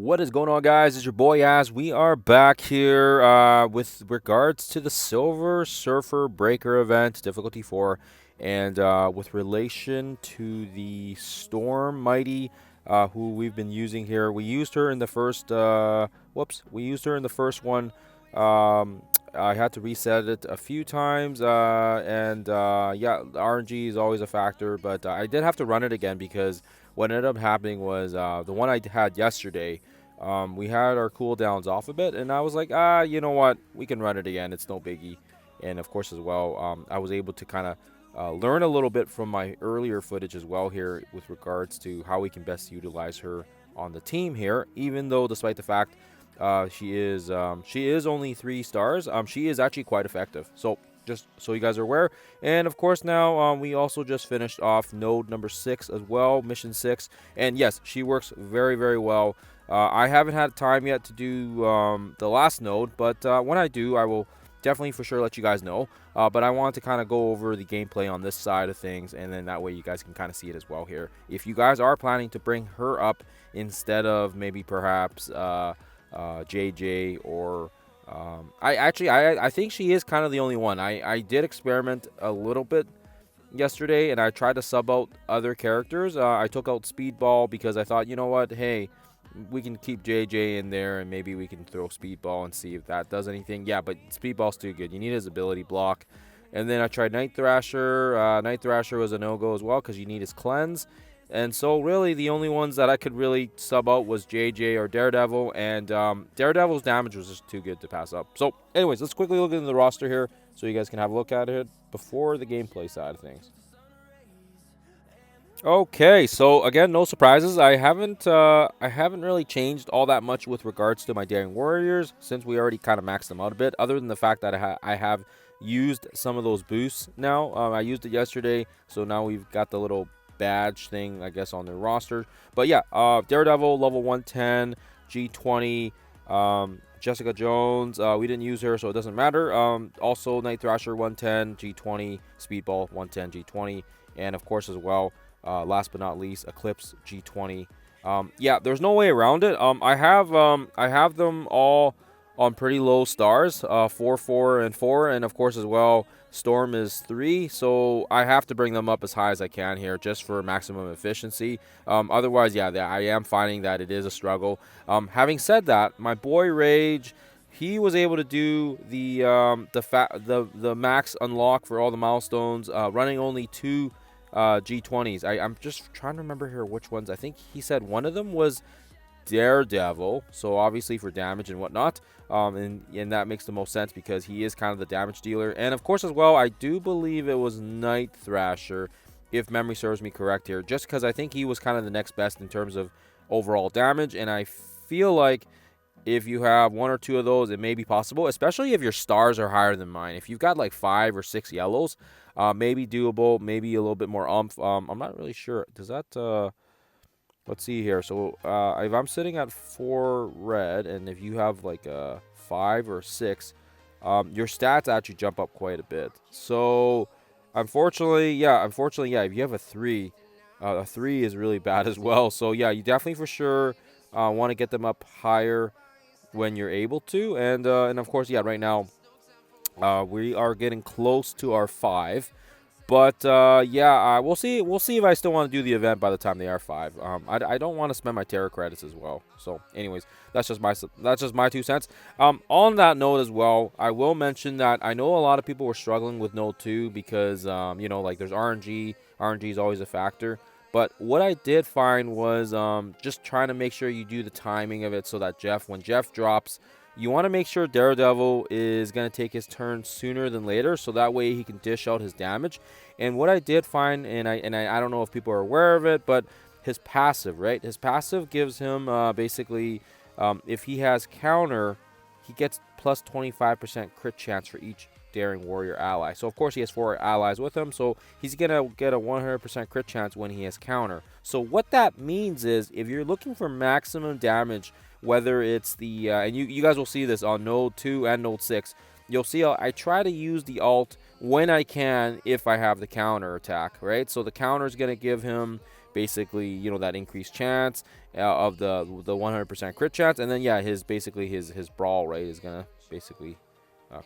What is going on, guys? It's your boy Az. We are back here with regards to the Silver Surfer Breaker event, difficulty 4, and with relation to the Storm Mighty, who we've been using here. We used her in the first, we used her in the first one. I had to reset it a few times, and yeah, the RNG is always a factor, but I did have to run it again because what ended up happening was the one I had yesterday. We had our cooldowns off a bit, and I was like, you know what? We can run it again. It's no biggie. And of course, as well, I was able to kind of learn a little bit from my earlier footage as well here with regards to how we can best utilize her on the team here. Even though, despite the fact she is only 3 stars, she is actually quite effective. So just so you guys are aware. And of course, now we also just finished off node number 6 as well, mission 6. And yes, she works very, very well. I haven't had time yet to do the last node, but when I do, I will definitely for sure let you guys know. But I want to kind of go over the gameplay on this side of things, and then that way you guys can kind of see it as well here. If you guys are planning to bring her up instead of maybe perhaps JJ or I think she is kind of the only one. I did experiment a little bit yesterday, and I tried to sub out other characters. I took out Speedball because I thought, you know what, hey, we can keep JJ in there, and maybe we can throw Speedball and see if that does anything. Yeah, but Speedball's too good. You need his ability block. And then I tried Night Thrasher. Night Thrasher was a no-go as well because you need his cleanse. And so really the only ones that I could really sub out was JJ or Daredevil, and Daredevil's damage was just too good to pass up. So anyways, let's quickly look into the roster here so you guys can have a look at it before the gameplay side of things. Okay, so again, no surprises. I haven't really changed all that much with regards to my Daring Warriors since we already kind of maxed them out a bit, other than the fact that I have used some of those boosts now. I used it yesterday, so now we've got the little badge thing, I guess, on their roster. But yeah, Daredevil level 110, G20, Jessica Jones, we didn't use her, so it doesn't matter. Also Night Thrasher 110, G20, Speedball 110, G20, and of course as well, last but not least, Eclipse G20. Yeah, there's no way around it. I have them all on pretty low stars, 4, 4, and 4, and of course as well, Storm is 3, so I have to bring them up as high as I can here just for maximum efficiency. Otherwise, yeah, I am finding that it is a struggle. Having said that, my boy Rage, he was able to do the max unlock for all the milestones, running only 2 G20s. I'm just trying to remember here which ones. I think he said one of them was Daredevil, so obviously for damage and whatnot, and that makes the most sense because he is kind of the damage dealer. And of course as well, I do believe it was Night Thrasher, if memory serves me correct here, just because I think he was kind of the next best in terms of overall damage. And I feel like if you have 1 or 2 of those, it may be possible, especially if your stars are higher than mine. If you've got like 5 or 6 yellows, maybe doable, maybe a little bit more umph. I'm not really sure. Does that let's see here. So if I'm sitting at 4 red, and if you have like a 5 or 6, your stats actually jump up quite a bit. So unfortunately, yeah, if you have a 3 is really bad as well. So yeah, you definitely for sure want to get them up higher when you're able to. And of course, yeah, right now we are getting close to our 5. But yeah, we'll see. We'll see if I still want to do the event by the time they are 5. I don't want to spend my terror credits as well. So, anyways, that's just my 2 cents. On that note as well, I will mention that I know a lot of people were struggling with Node 2 because you know, like there's RNG. RNG is always a factor. But what I did find was just trying to make sure you do the timing of it so that when Jeff drops, you want to make sure Daredevil is going to take his turn sooner than later, so that way he can dish out his damage. And what I did find, and I don't know if people are aware of it, but his passive, right? His passive gives him basically, if he has counter, he gets plus 25% crit chance for each Daring Warrior ally. So of course he has 4 allies with him, so he's gonna get a 100% crit chance when he has counter. So what that means is, if you're looking for maximum damage, whether it's the and you guys will see this on node 2 and node 6, you'll see I try to use the alt when I can if I have the counter attack, right? So the counter is going to give him basically, you know, that increased chance of the 100% crit chance. And then yeah, his brawl, right, is gonna basically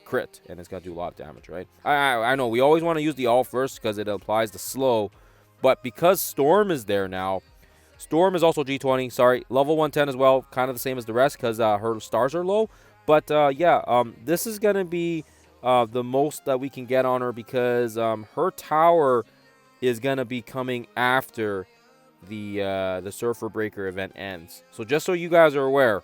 crit, and it's gonna do a lot of damage, right? I know we always want to use the alt first because it applies the slow, but because Storm is there now, Storm is also G20. Sorry, level 110 as well, kind of the same as the rest because her stars are low. But yeah, this is gonna be the most that we can get on her because her tower is gonna be coming after the Surfer Breaker event ends. So just so you guys are aware,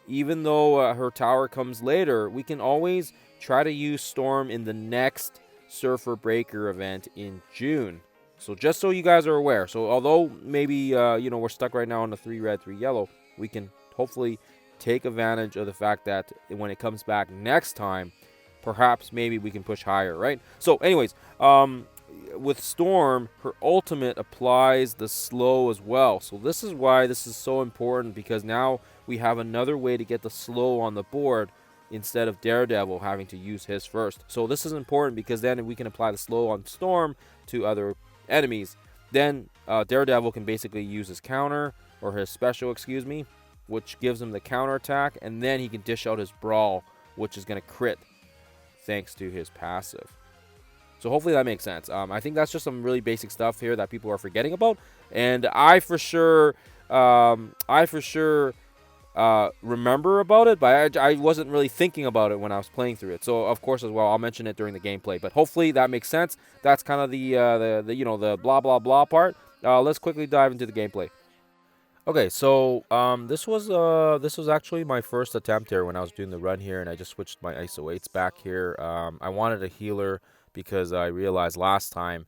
even though her tower comes later, we can always try to use Storm in the next Surfer Breaker event in June. So just so you guys are aware. So although maybe you know, we're stuck right now on the 3 red 3 yellow, we can hopefully take advantage of the fact that when it comes back next time, perhaps maybe we can push higher, right? So anyways, with Storm, her ultimate applies the slow as well. So this is why this is so important, because now we have another way to get the slow on the board instead of Daredevil having to use his first. So this is important because then we can apply the slow on Storm to other enemies. Then Daredevil can basically use his counter, or his special, excuse me, which gives him the counter attack, and then he can dish out his brawl, which is going to crit thanks to his passive. So hopefully that makes sense. I think that's just some really basic stuff here that people are forgetting about, and I for sure remember about it, but I wasn't really thinking about it when I was playing through it. So of course as well, I'll mention it during the gameplay. But hopefully that makes sense. That's kind of the you know, the blah blah blah part. Let's quickly dive into the gameplay. Okay, so this was actually my first attempt here when I was doing the run here, and I just switched my ISO 8s back here. I wanted a healer because I realized last time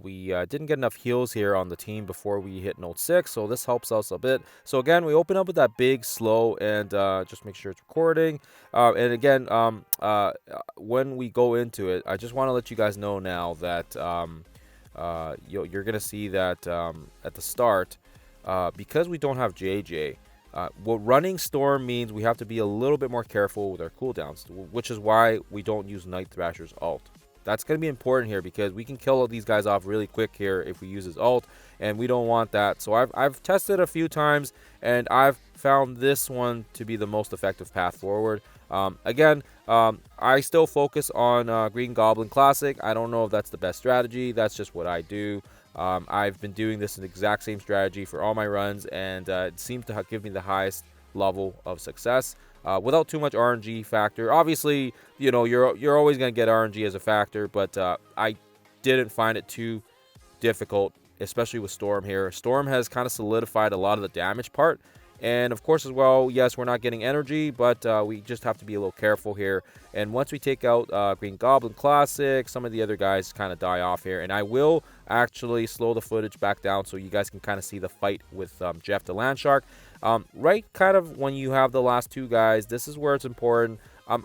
we didn't get enough heals here on the team before we hit Note 6, so this helps us a bit. So again, we open up with that big slow, and just make sure it's recording. And again, when we go into it, I just want to let you guys know now that you're going to see that at the start, because we don't have JJ, what running Storm means we have to be a little bit more careful with our cooldowns, which is why we don't use Night Thrasher's ult. That's going to be important here because we can kill all these guys off really quick here if we use his ult, and we don't want that. So I've tested a few times, and I've found this one to be the most effective path forward. Again, I still focus on Green Goblin Classic. I don't know if that's the best strategy. That's just what I do. I've been doing this in the exact same strategy for all my runs, and it seems to give me the highest level of success without too much RNG factor. Obviously, you know, you're always going to get RNG as a factor, but I didn't find it too difficult, especially with Storm here. Storm has kind of solidified a lot of the damage part. And of course as well, yes, we're not getting energy, but we just have to be a little careful here. And once we take out Green Goblin Classic, some of the other guys kind of die off here. And I will actually slow the footage back down so you guys can kind of see the fight with Jeff the Landshark. Right kind of when you have the last two guys, this is where it's important.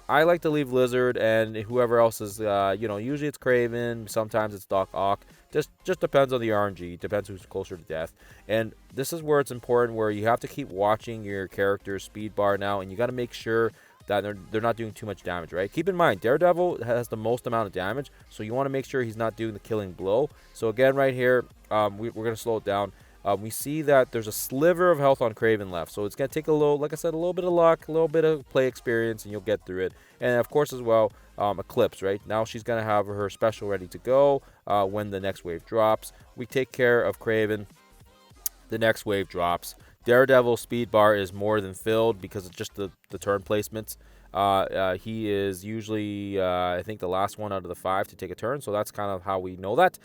I like to leave Lizard and whoever else is, you know, usually it's Craven, sometimes it's Doc Ock. Just depends on the RNG, depends who's closer to death. And this is where it's important, where you have to keep watching your character's speed bar now, and you got to make sure that they're not doing too much damage, right? Keep in mind, Daredevil has the most amount of damage, so you want to make sure he's not doing the killing blow. So again, right here, we're going to slow it down. We see that there's a sliver of health on Craven left, so it's going to take a little, like I said, a little bit of luck, a little bit of play experience, and you'll get through it. And of course as well, Eclipse, right? Now she's going to have her special ready to go when the next wave drops. We take care of Craven. The next wave drops. Daredevil's speed bar is more than filled because of just the turn placements. He is usually, I think, the last one out of the 5 to take a turn, so that's kind of how we know that.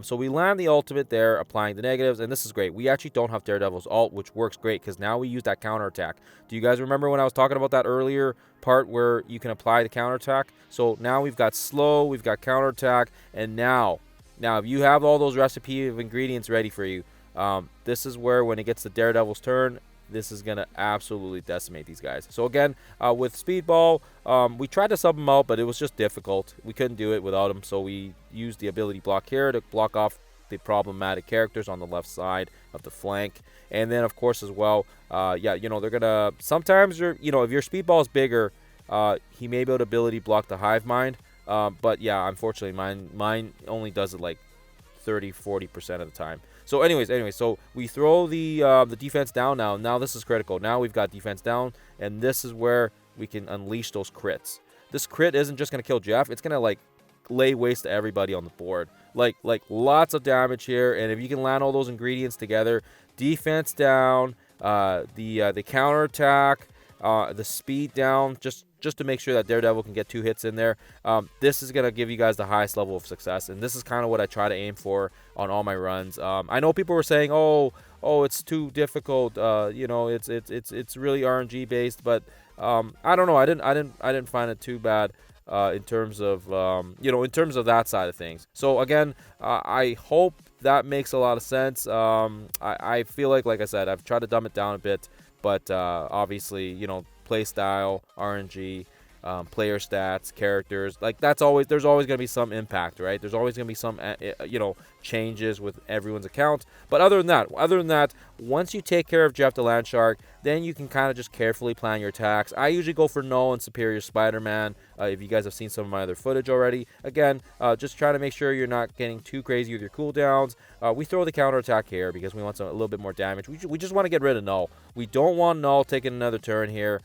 So we land the ultimate there, applying the negatives, and this is great. We actually don't have Daredevil's ult, which works great because now we use that counterattack. Do you guys remember when I was talking about that earlier part where you can apply the counterattack? So now we've got slow, we've got counterattack, and now if you have all those recipe of ingredients ready for you, this is where when it gets to Daredevil's turn, this is going to absolutely decimate these guys. So again, with Speedball, we tried to sub him out, but it was just difficult. We couldn't do it without him, so we used the ability block here to block off the problematic characters on the left side of the flank. And then, of course, as well, yeah, you know, they're going to, sometimes, if your Speedball is bigger, he may be able to ability block the Hive Mind. But yeah, unfortunately, mine only does it like 30-40% of the time. So anyways, so we throw the defense down now. Now this is critical. Now we've got defense down, and this is where we can unleash those crits. This crit isn't just gonna kill Jeff. It's gonna like lay waste to everybody on the board. Like lots of damage here, and if you can land all those ingredients together, defense down, the counterattack, the speed down, just to make sure that Daredevil can get 2 hits in there. This is gonna give you guys the highest level of success, and this is kind of what I try to aim for on all my runs. I know people were saying, oh, it's too difficult. It's really RNG based, but I don't know. I didn't find it too bad. In terms of in terms of that side of things. So again, I hope that makes a lot of sense. I feel like I said, I've tried to dumb it down a bit, but obviously, play style, RNG, player stats, characters, like there's always going to be some impact, right? There's always going to be some changes with everyone's account. But other than that, once you take care of Jeff the Land Shark, then you can kind of just carefully plan your attacks. I usually go for Null and Superior Spider-Man. If you guys have seen some of my other footage already, again, just try to make sure you're not getting too crazy with your cooldowns. We throw the counterattack here because we want a little bit more damage. We just want to get rid of Null. We don't want Null taking another turn here.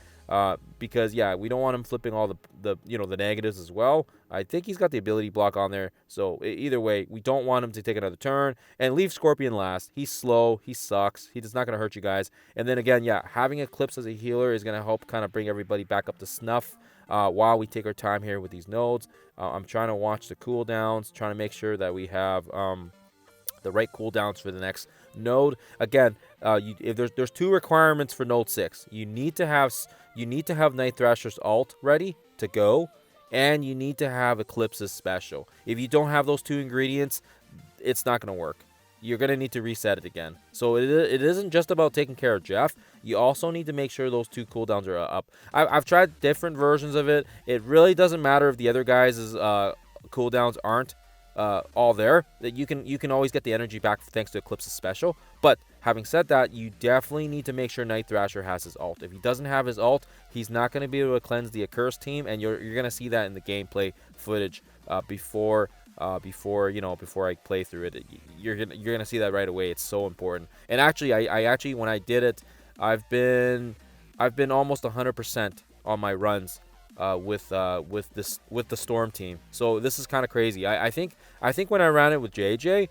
Because we don't want him flipping all the negatives as well. I think he's got the ability block on there, so either way, we don't want him to take another turn. And leave Scorpion last. He's slow, he sucks, he's not gonna hurt you guys. And then again, having Eclipse as a healer is gonna help kind of bring everybody back up to snuff while we take our time here with these nodes. I'm trying to watch the cooldowns, trying to make sure that we have the right cooldowns for the next node. Again, if there's 2 requirements for node 6. You need to have Night Thrasher's ult ready to go, and you need to have Eclipse's special. If you don't have those 2 ingredients, it's not going to work. You're going to need to reset it again. So it isn't just about taking care of Jeff. You also need to make sure those 2 cooldowns are up. I've tried different versions of it. It really doesn't matter if the other guys' cooldowns aren't all there. That you can always get the energy back thanks to Eclipse's special. But having said that, you definitely need to make sure Night Thrasher has his ult. If he doesn't have his ult, he's not going to be able to cleanse the Accursed team, and you're going to see that in the gameplay footage before I play through it. You're gonna see that right away. It's so important. And actually, I actually when I did it, I've been almost 100% on my runs with the Storm team. So this is kind of crazy. I think when I ran it with JJ,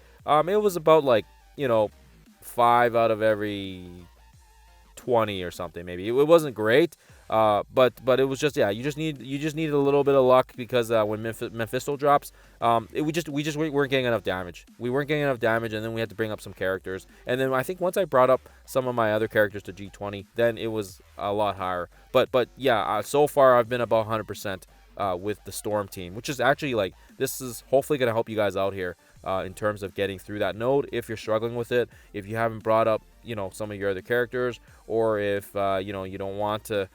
it was about 5 out of every 20 or something maybe. It wasn't great, but it was just you just need a little bit of luck because when Mephisto drops, we just weren't getting enough damage. We weren't getting enough damage, and then we had to bring up some characters. And then I think once I brought up some of my other characters to G20, then it was a lot higher. But so far I've been about 100% with the Storm team, which is actually this is hopefully going to help you guys out here in terms of getting through that node if you're struggling with it, if you haven't brought up some of your other characters, or if you don't want to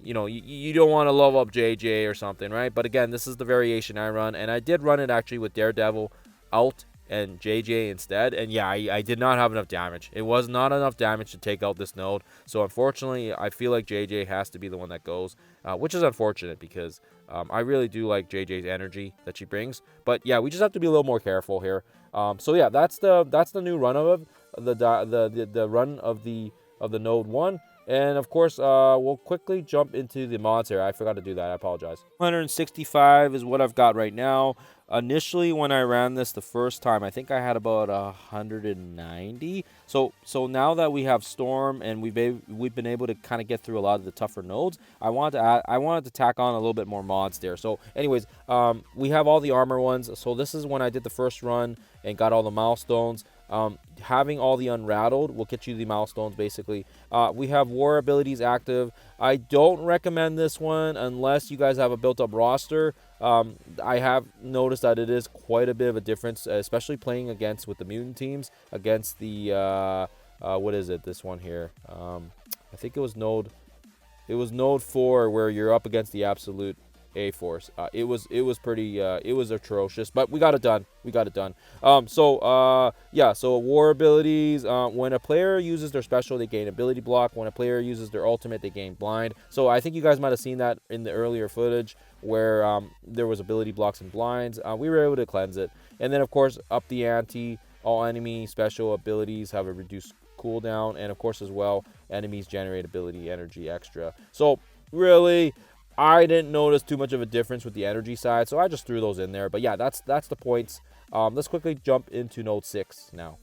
you don't want to level up JJ or something, right? But again, this is the variation I run, and I did run it actually with Daredevil out and JJ instead, and I did not have enough damage. It was not enough damage to take out this node, so unfortunately I feel like JJ has to be the one that goes, which is unfortunate because I really do like JJ's energy that she brings. But we just have to be a little more careful here. So that's the new run of the run of the node 1. And of course, we'll quickly jump into the mods here. I forgot to do that. I apologize. 165 is what I've got right now. Initially, when I ran this the first time, I think I had about 190. So now that we have Storm and we've been able to kind of get through a lot of the tougher nodes, I wanted to tack on a little bit more mods there. So anyways, we have all the armor ones. So this is when I did the first run and got all the milestones. Having all the unrattled will get you the milestones basically. We have war abilities active. I don't recommend this one unless you guys have a built-up roster. I have noticed that it is quite a bit of a difference, especially playing with the mutant teams against the what is it, this one here, I think it was node 4 where you're up against the absolute A-Force. It was pretty it was atrocious, but we got it done. So war abilities, when a player uses their special, they gain ability block. When a player uses their ultimate, they gain blind. So I think you guys might have seen that in the earlier footage where there was ability blocks and blinds. We were able to cleanse it, and then of course up the ante All enemy special abilities have a reduced cooldown, and of course as well, enemies generate ability energy extra. So really, I didn't notice too much of a difference with the energy side, so I just threw those in there. But yeah, that's the points. Let's quickly jump into node 6 now.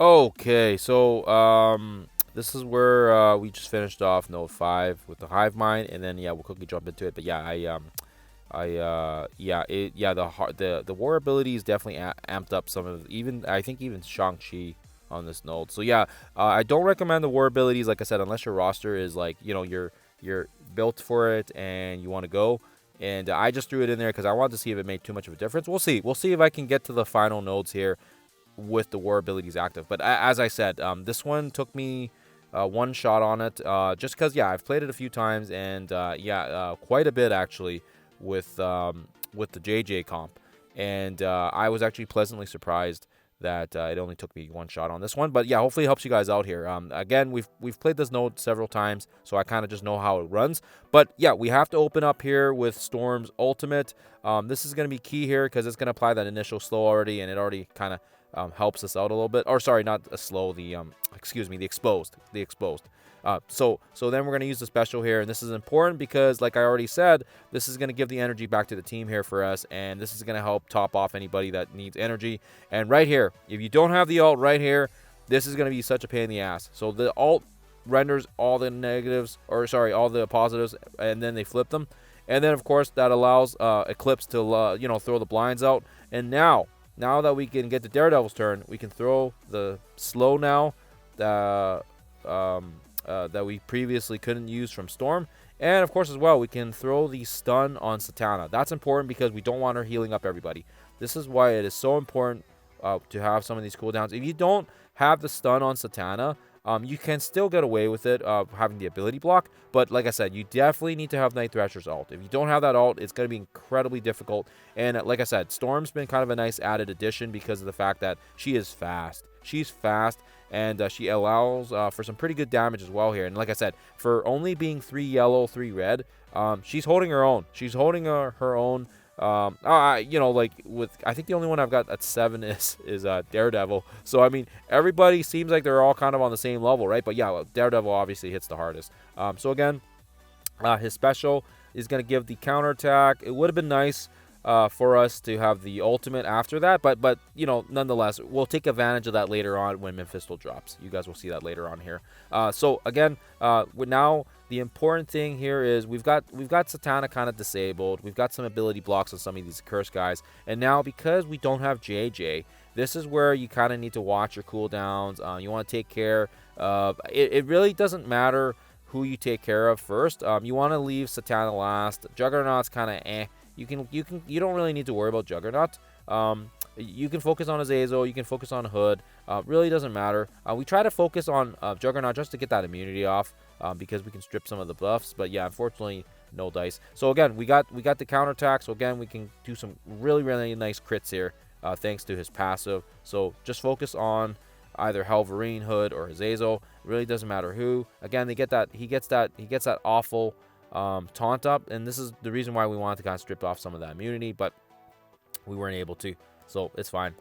Okay, so this is where we just finished off node 5 with the hive mind, and then yeah, we'll quickly jump into it. But yeah, the war ability is definitely amped up some of, even I think even Shang-Chi on this node. So yeah, I don't recommend the war abilities, like I said, unless your roster is like, you know, you're built for it and you want to go. And I just threw it in there because I wanted to see if it made too much of a difference. We'll see. We'll see if I can get to the final nodes here with the war abilities active. But as I said, this one took me one shot on it, just because yeah, I've played it a few times, and quite a bit actually with the JJ comp, and I was actually pleasantly surprised that it only took me one shot on this one. But yeah, hopefully it helps you guys out here. Again, we've played this node several times, so I kind of just know how it runs. But yeah, we have to open up here with Storm's ultimate. This is going to be key here because it's going to apply that initial slow already, and it already kind of helps us out a little bit. Or sorry, not a slow, the excuse me, the exposed. So then we're going to use the special here, and this is important because, like I already said, this is going to give the energy back to the team here for us, and this is going to help top off anybody that needs energy. And right here, if you don't have the alt right here, this is going to be such a pain in the ass. So the alt renders all the negatives, or sorry, all the positives, and then they flip them. And then, of course, that allows Eclipse to, throw the blinds out. And now that we can get to Daredevil's turn, we can throw the slow now that we previously couldn't use from Storm. And, of course, as well, we can throw the stun on Satana. That's important because we don't want her healing up everybody. This is why it is so important to have some of these cooldowns. If you don't have the stun on Satana, you can still get away with it having the ability block, but like I said, you definitely need to have Night Thrasher's ult. If you don't have that ult, it's going to be incredibly difficult. And like I said, Storm's been kind of a nice added addition because of the fact that she is fast. She's fast, and she allows for some pretty good damage as well here. And like I said, for only being 3 yellow, 3 red, she's holding her own. She's holding her own. Like with, I think the only one I've got at 7 is Daredevil. So I mean, everybody seems like they're all kind of on the same level, right? But yeah, Daredevil obviously hits the hardest. So again, his special is going to give the counterattack. It would have been nice for us to have the ultimate after that, but nonetheless, we'll take advantage of that later on when Mephisto drops. You guys will see that later on here. So again, now the important thing here is we've got Satana kind of disabled. We've got some ability blocks on some of these curse guys, and now because we don't have JJ, this is where you kind of need to watch your cooldowns. You want to take care of it. It really doesn't matter who you take care of first. You want to leave Satana last. Juggernaut's kind of eh. You don't really need to worry about Juggernaut. You can focus on Azazel. You can focus on Hood. Really doesn't matter. We try to focus on Juggernaut just to get that immunity off, because we can strip some of the buffs. But yeah, unfortunately, no dice. So again, we got the counterattack. So again, we can do some really, really nice crits here, thanks to his passive. So just focus on either Halvarine, Hood, or Azazel. It really doesn't matter who. Again, he gets that awful taunt up, and this is the reason why we wanted to kind of strip off some of that immunity, but we weren't able to. So it's fine.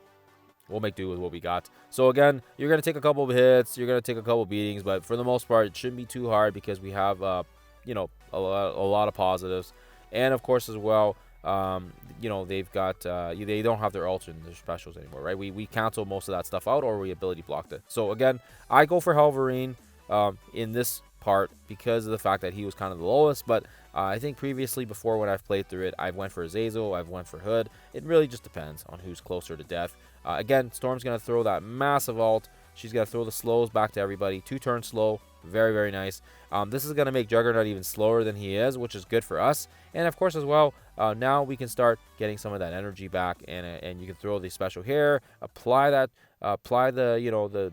We'll make do with what we got. So again, you're going to take a couple of hits, you're going to take a couple of beatings, but for the most part, it shouldn't be too hard because we have, a lot of positives. And of course, as well, they've got, they don't have their ults and their specials anymore, right? We cancel most of that stuff out, or we ability blocked it. So again, I go for Halvarine in this part because of the fact that he was kind of the lowest, but I think previously, before when I've played through it, I've went for Azazel, I've went for Hood. It really just depends on who's closer to death. Again, Storm's going to throw that massive ult. She's going to throw the slows back to everybody. 2-turn slow. Very, very nice. This is going to make Juggernaut even slower than he is, which is good for us. And of course, as well, now we can start getting some of that energy back, and you can throw the special here, apply the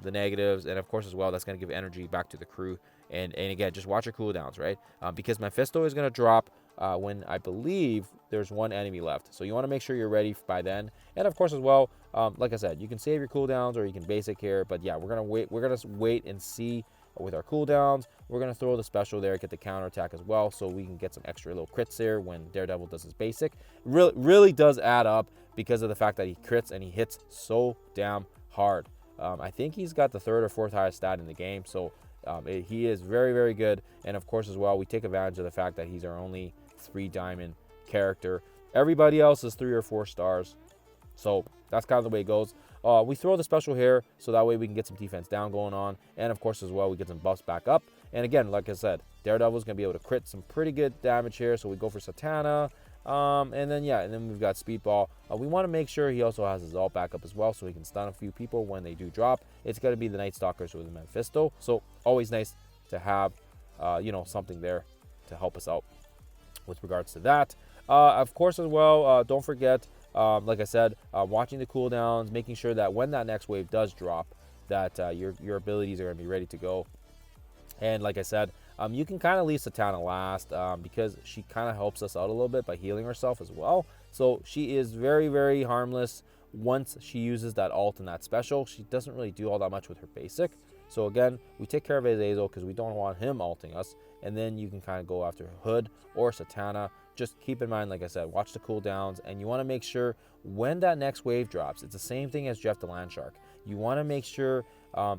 negatives, and of course, as well, that's going to give energy back to the crew. And again, just watch your cooldowns, right? Because Mephisto is going to drop when I believe there's one enemy left. So you want to make sure you're ready by then. And of course, as well, like I said, you can save your cooldowns or you can basic here. But yeah, we're gonna wait and see with our cooldowns. We're going to throw the special there, get the counterattack as well, so we can get some extra little crits there when Daredevil does his basic. Really does add up because of the fact that he crits and he hits so damn hard. I think he's got the 3rd or 4th highest stat in the game, so he is very good. And of course as well, we take advantage of the fact that he's our only 3 diamond character. Everybody else is 3 or 4 stars, so that's kind of the way it goes. We throw the special here so that way we can get some defense down going on, and of course as well we get some buffs back up. And again, like I said, Daredevil's gonna be able to crit some pretty good damage here, so we go for Satana. And then we've got Speedball. We want to make sure he also has his ult back up as well, so he can stun a few people when they do drop. It's going to be the Night Stalkers with the Mephisto, so always nice to have something there to help us out with regards to that. Of course as well, don't forget, like I said, watching the cooldowns, making sure that when that next wave does drop, that your abilities are going to be ready to go. And like I said, you can kind of leave Satana last because she kind of helps us out a little bit by healing herself as well. So she is very harmless once she uses that ult and that special. She doesn't really do all that much with her basic. So again, we take care of Azazel because we don't want him ulting us. And then you can kind of go after Hood or Satana. Just keep in mind, like I said, watch the cooldowns. And you want to make sure when that next wave drops, it's the same thing as Jeff the Landshark. You want to make sure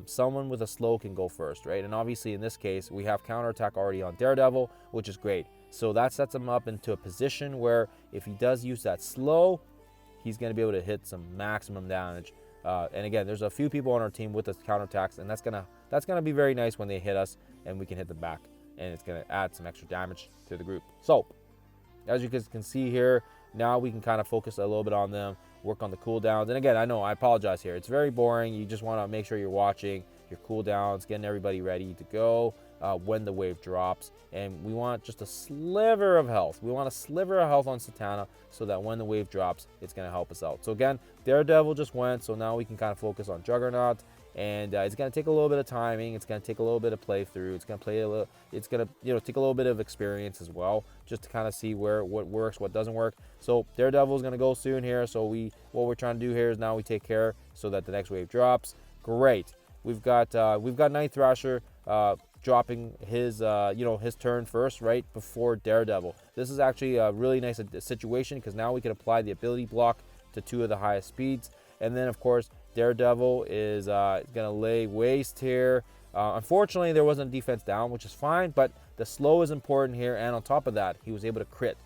someone with a slow can go first, right? And obviously in this case, we have counterattack already on Daredevil, which is great. So that sets him up into a position where if he does use that slow, he's going to be able to hit some maximum damage. And again, there's a few people on our team with the counterattacks, and that's gonna be very nice when they hit us and we can hit them back, and it's gonna add some extra damage to the group. So as you guys can see here, now we can kind of focus a little bit on them, work on the cooldowns. And again, I know I apologize here, it's very boring. You just want to make sure you're watching your cooldowns, getting everybody ready to go when the wave drops. And we want just a sliver of health. We want a sliver of health on Satana so that when the wave drops, it's going to help us out. So again, Daredevil just went, so now we can kind of focus on Juggernaut. And it's going to take a little bit of timing. It's going to take a little bit of playthrough. It's going to play a little. It's going to take a little bit of experience as well, just to kind of see what works, what doesn't work. So Daredevil is going to go soon here. So what we're trying to do here is now we take care so that the next wave drops. Great. We've got Night Thrasher dropping his his turn first, right before Daredevil. This is actually a really nice situation because now we can apply the ability block to 2 of the highest speeds, and then of course Daredevil is going to lay waste here. Unfortunately, there wasn't a defense down, which is fine, but the slow is important here, and on top of that, he was able to crit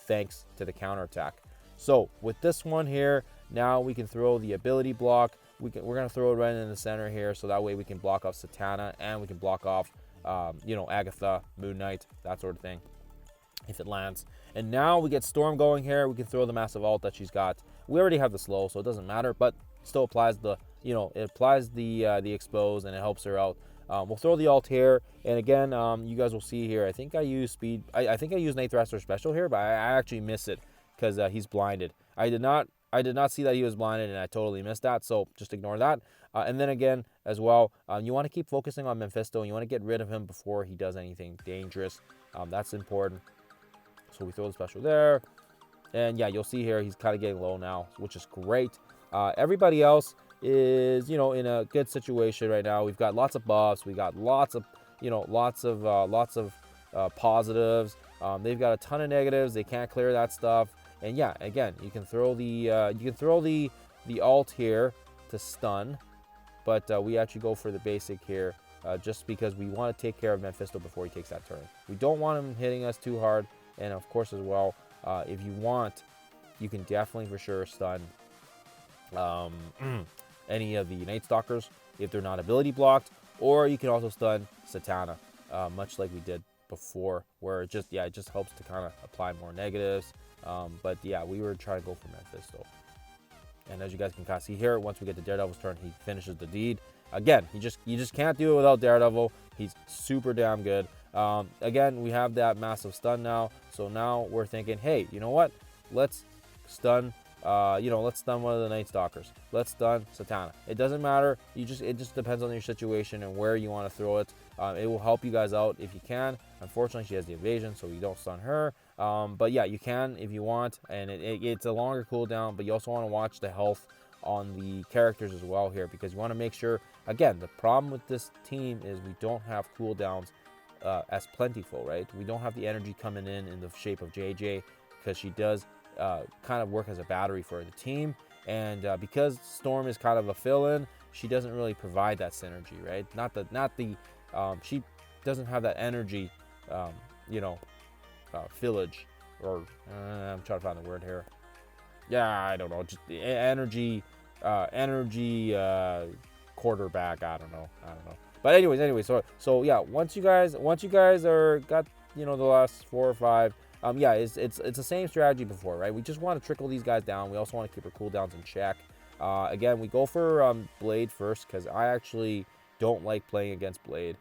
thanks to the counterattack. So with this one here, now we can throw the ability block. We're going to throw it right in the center here, so that way we can block off Satana, and we can block off Agatha, Moon Knight, that sort of thing, if it lands. And now we get Storm going here. We can throw the massive ult that she's got. We already have the slow, so it doesn't matter, but still applies the it applies the expose, and it helps her out. We'll throw the ult here, and again, you guys will see here, I think I use speed. I think I use Night Thrasher special here, but I actually miss it because he's blinded. I did not see that he was blinded, and I totally missed that, so just ignore that. And then again as well, you want to keep focusing on Mephisto, and you want to get rid of him before he does anything dangerous. That's important. So we throw the special there, and yeah, you'll see here he's kind of getting low now, which is great. Everybody else is in a good situation right now. We've got lots of buffs. We got lots of positives. They've got a ton of negatives. They can't clear that stuff. And yeah, again, you can throw the ult here to stun, but we actually go for the basic here just because we want to take care of Mephisto before he takes that turn. We don't want him hitting us too hard. And of course as well, if you want, you can definitely for sure stun any of the Night Stalkers if they're not ability blocked, or you can also stun Satana, much like we did before, where it just helps to kind of apply more negatives. But yeah, we were trying to go for Mephisto, and as you guys can kind of see here, once we get to Daredevil's turn, he finishes the deed. Again, you just can't do it without Daredevil. He's super damn good. Again, we have that massive stun now, so now we're thinking, hey, you know what? Let's stun. Let's stun one of the Night Stalkers. Let's stun Satana. It doesn't matter. It just depends on your situation and where you want to throw it. It will help you guys out if you can. Unfortunately, she has the evasion, so you don't stun her. But yeah, you can if you want, and it's a longer cooldown. But you also want to watch the health on the characters as well here, because you want to make sure again, the problem with this team is we don't have cooldowns as plentiful, right? We don't have the energy coming in the shape of JJ, because she does kind of work as a battery for the team. And because Storm is kind of a fill-in, she doesn't really provide that synergy, right? She doesn't have that energy, you know, village, or I'm trying to find the word here. Yeah, I don't know, just the energy quarterback. I don't know. But anyway, so yeah, once you guys are got, the last 4 or 5, yeah, it's the same strategy before, right? We just want to trickle these guys down. We also want to keep our cooldowns in check. Again, we go for Blade first, because I actually don't like playing against Blade.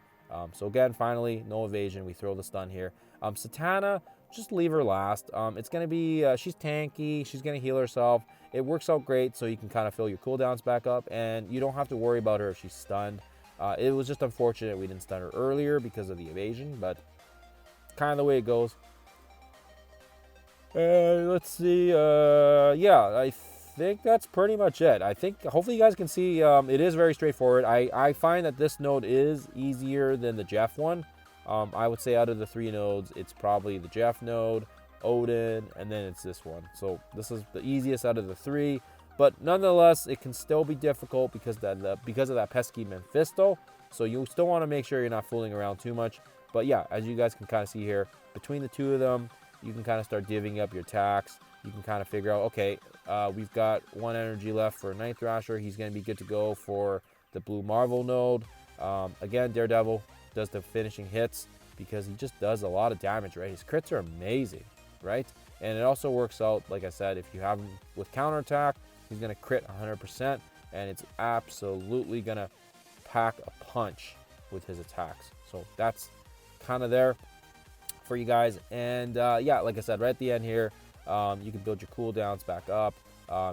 So again, finally, no evasion. We throw the stun here. Satana, just leave her last. It's going to be, she's tanky. She's going to heal herself. It works out great, so you can kind of fill your cooldowns back up, and you don't have to worry about her if she's stunned. It was just unfortunate we didn't stun her earlier because of the evasion, but kind of the way it goes. Let's see. Yeah, I think that's pretty much it. I think hopefully you guys can see it is very straightforward. I find that this node is easier than the Jeff one. I would say out of the 3 nodes, it's probably the Jeff node, Odin, and then it's this one. So this is the easiest out of the 3. But nonetheless, it can still be difficult because of that pesky Mephisto. So you still want to make sure you're not fooling around too much. But yeah, as you guys can kind of see here, between the 2 of them, you can kind of start divvying up your attacks. You can kind of figure out, okay, we've got 1 energy left for Night Thrasher. He's going to be good to go for the Blue Marvel node. Again, Daredevil does the finishing hits because he just does a lot of damage, right? His crits are amazing, right? And it also works out, like I said, if you have him with counterattack, he's going to crit 100%, and it's absolutely going to pack a punch with his attacks. So that's kind of there for you guys. And yeah, like I said, right at the end here, you can build your cooldowns back up.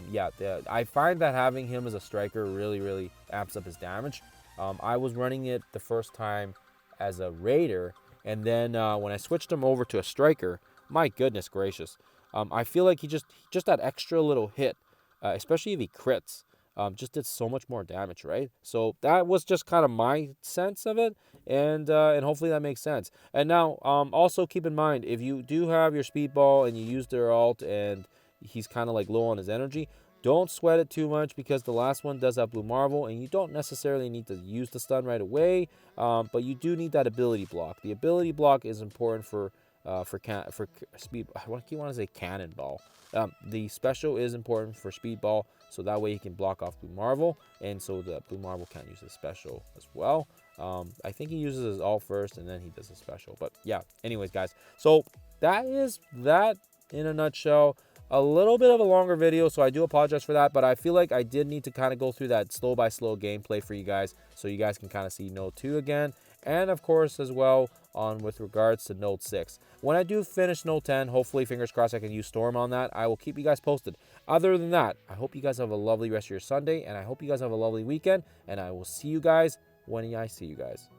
Yeah, I find that having him as a striker really amps up his damage. I was running it the first time as a raider, and then when I switched him over to a striker, my goodness gracious, I feel like he just that extra little hit, especially if he crits, just did so much more damage, right? So that was just kind of my sense of it, and hopefully that makes sense. And now, also keep in mind, if you do have your speedball and you use their ult and he's kind of like low on his energy, don't sweat it too much, because the last one does have Blue Marvel, and you don't necessarily need to use the stun right away, but you do need that ability block. The ability block is important for speed. I keep wanting to say cannonball. The special is important for speedball, so that way he can block off Blue Marvel, and so the Blue Marvel can't use his special as well. I think he uses his ult first, and then he does his special. But yeah, anyways, guys, so that is that in a nutshell. A little bit of a longer video, so I do apologize for that, but I feel like I did need to kind of go through that slow by slow gameplay for you guys, so you guys can kind of see Node 2 again, and of course as well on with regards to Node 6. When I do finish Node 10, hopefully, fingers crossed, I can use Storm on that. I will keep you guys posted. Other than that, I hope you guys have a lovely rest of your Sunday, and I hope you guys have a lovely weekend, and I will see you guys when I see you guys.